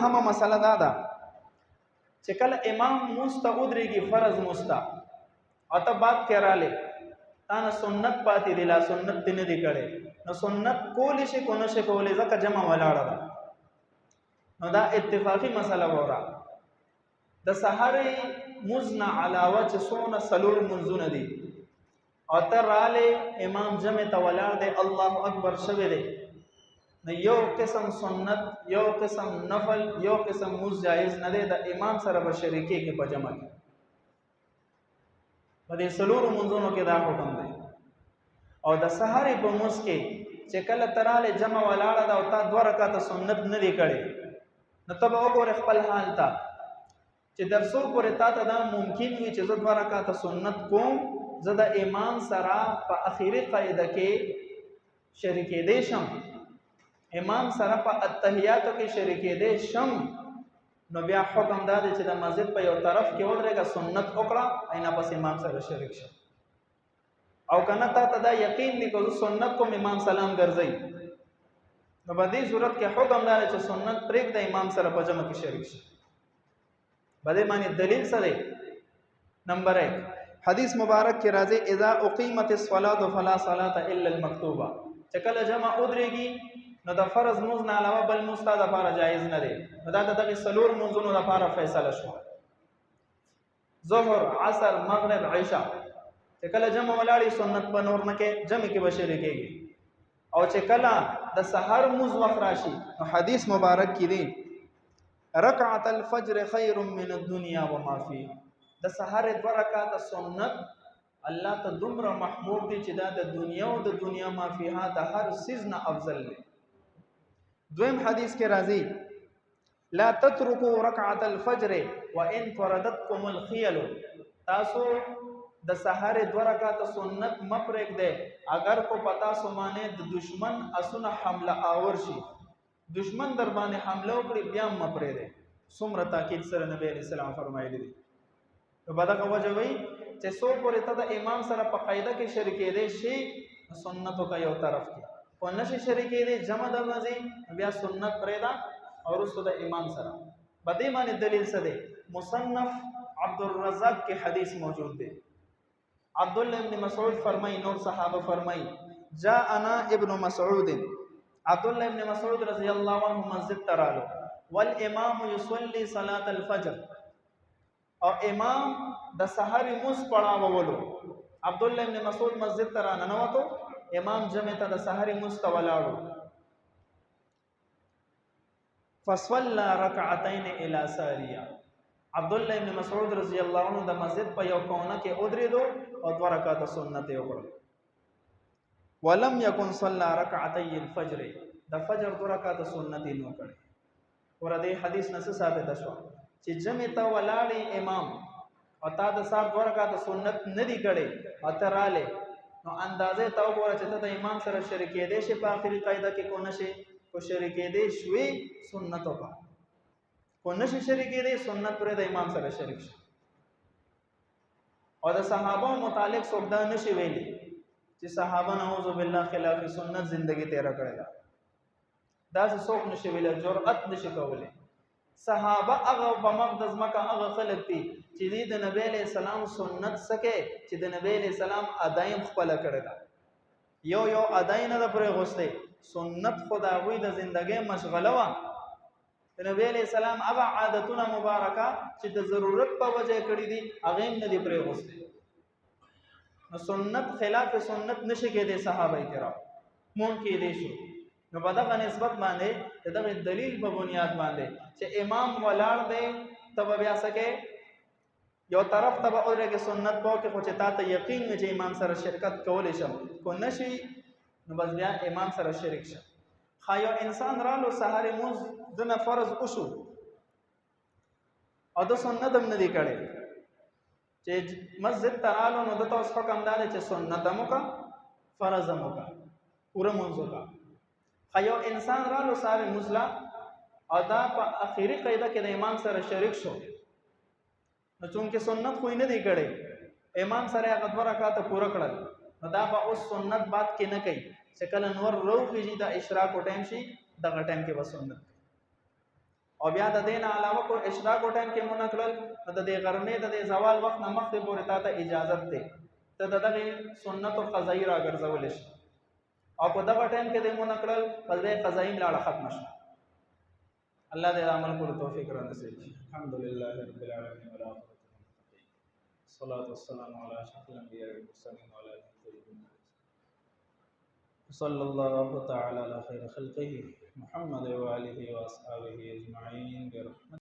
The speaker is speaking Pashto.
اهمه مسله دا ده چې کله امام مستودريږي فرض مستا او ته بات کړاله تا نه سنت پاتې دی لا سنت دې نه دی کړي نو سنت کولی شي کو نه شي کولې ځکه جمع ولاړه ده نو دا اتفاقی مسله وره د سحر مزنا علاوه چې سونه سلور منځونه دي او تر راله امام جمع ته ولاړ دی الله اکبر شوه دی نو یو قسم سنت یو قسم نفل یو قسم مز جائز نه دی د امام سره به شریکي کې په جمع کې په دې سلور منځونو کې دا حکم دی او د سحر په مز کې چې کله تراله جمع ولاړه دا او تا 2 رکعات سنت نه دی کړي نو ته وګوره خپل حال ته چې درسو پورې تا ته دا ممکن وي چې زه 2 رکعات سنت کوم زه د امام سره په اخیری قاعده کې شریکې دې شم امام سره په التحیات کې شریکې دې شم نو بیا حکم دا دی چې د مسجد په یو طرف کې ودرېږه سنت وکړه اینا پس امام سره شریک شه او کنه تا ته دا یقین دی چې سنت کوم امام سلام ګرځي نو په دې صورت کې حکم دا دی چې سنت پرېږ د امام سره په جمع کې شریک شه بده معنی دلیل څه دی نمبر 1 حدیث مبارک کې راځي اذا اقیمت الصلاه فلا صلاه الا المکتوبه چې کله جمع ودرېږي نو د فرض موز نه علاوه بل مستاد لپاره جایز نه دی دا دغه سلور موزونو لپاره فیصله شو ظهر عصر مغرب عشاء چې کله جمع ولاړی سنت په نور نه کې جمع کې بشری کېږي او چې کله د سحر موز وخت راشي نو حدیث مبارک کې دی رکعت الفجر خیر من الدنيا وما فيه د سحر 2 رکعات سنت الله ته دومره محبوب دي چې دا د دنیا او د دنیا ما فيها د هر سیز نه افضل دی دویم حدیث کې راځي لا تتركوا ركعه الفجر وان فردتكم الخيل تاسو د سحر 2 رکعات سنت مپرېګ دی اگر کو پتا سو مانه د دشمن اسونه حمله آور شي دشمن در باندې حمله وکړي بیا مپرې دی څومره تاکید سره نبی عليه السلام فرمایلی دي په بدغه وجه وی چې سو پورې ته د امام سره په قاعده کې شریکې دي شي سنتو کا یو طرف کې او نشي شریکې دي جمع د نزي بیا سنت پرېدا او رسول د امام سره بده معنی دلیل څه دی مصنف عبد الرزاق کې حدیث موجود دی عبد الله ابن مسعود فرمای نور صحابه فرمای جاءنا ابن مسعود عبد الله ابن مسعود رضی الله عنه مسجد ترالو والامام يصلي صلاه الفجر او امام د سحر مس پڑھاولو عبد الله ابن مسعود مسجد ترانه نوته امام جمع ته د سحر مس تولاړو فصلى ركعتين الى ساريه عبد الله ابن مسعود رضی الله عنه د مسجد په یو کونه کې ودرېدو او 2 رکعات سنت یې وکړه ولم يكن صلى ركعتي الفجر د فجر 2 رکعات سنت یې نو کړې ور دې حدیث نه ثابت شو چې جمع ته ولاړې امام او تا د سار 2 رکعات سنت نه دی کړې اتراله نو اندازې تا وګوره چې ته د امام سره شریکې دې شي په اخري قاعده کې کو نشي کو شریکې دې شوي سنتو کا کو نشي شریکې دې سنت پر د امام سره شریک شي او د صحابه متعلق څوک دا نشي ویلي چې صحابه نعوذ بالله خلاف سنت زندگی تیر کړل دا څوک نشي ویل جرأت نشي کولای صحابه هغه په مقدس مکه هغه خلک دي چې د نبی له سلام سنت سکه چې د نبی له سلام ادایم خپل کړل یو اداین نه پرې غوسته سنت خداوی د ژوندۍ مشغله و د نبی له سلام هغه عادتونه مبارکه چې د ضرورت په وجه کړی دي هغه نه دی پرې غوسته نو سنت خلاف سنت نشي کېدی صحابه کرام مونږ کې دي شو نو په دغه نسبت باندې دغه دلیل په بنیاد باندې چې امام ولاړ دی تب بیا سکے یو طرف ته اورې کې سنت په کې خو چې تا ته یقین چې امام سره شرکت کولې شم کو نشي نو بس بیا امام سره شریک شه خایو انسان رالو سحر موز دنه فرض وشو او د سنت هم نه دی کړي چې مسجد ترالو نو د تاسو حکم دار چې سنت هم کا فرض هم کا پوره منځو کا خایو انسان رالو سحر مزلا او دا په اخیری قاعده کې د امام سره شریک شو نو چونکه سنت خو نه دی کړي امام سره هغه 2 رکعات پوره کړل نو دا په اوس سنت بات کې نه کوي چې کله نور روخیږي د اشراق او ټایم شي دغه ټایم کې و سنت او بیا د دین علاوه کو اشراق ټایم کې مونږ نو د غرمې د زوال وخت نه مخکې پورې تا ته اجازه ده ته دغه سنت او قضایي راګرځول شي او په دغه ټایم کې د مونږ کړل په دې قضایي ملاړه ختم شي الله دې عمل کولو توفیق را نصیب کړي الحمدلله رب العالمین والعاقبۃ للمتقین الصلاة والسلام علی اشرف الانبیاء والمرسلین وعلى آله الطیبین صلی الله تعالی علی خیر خلقه محمد وآله واصحابه اجمعین برحمته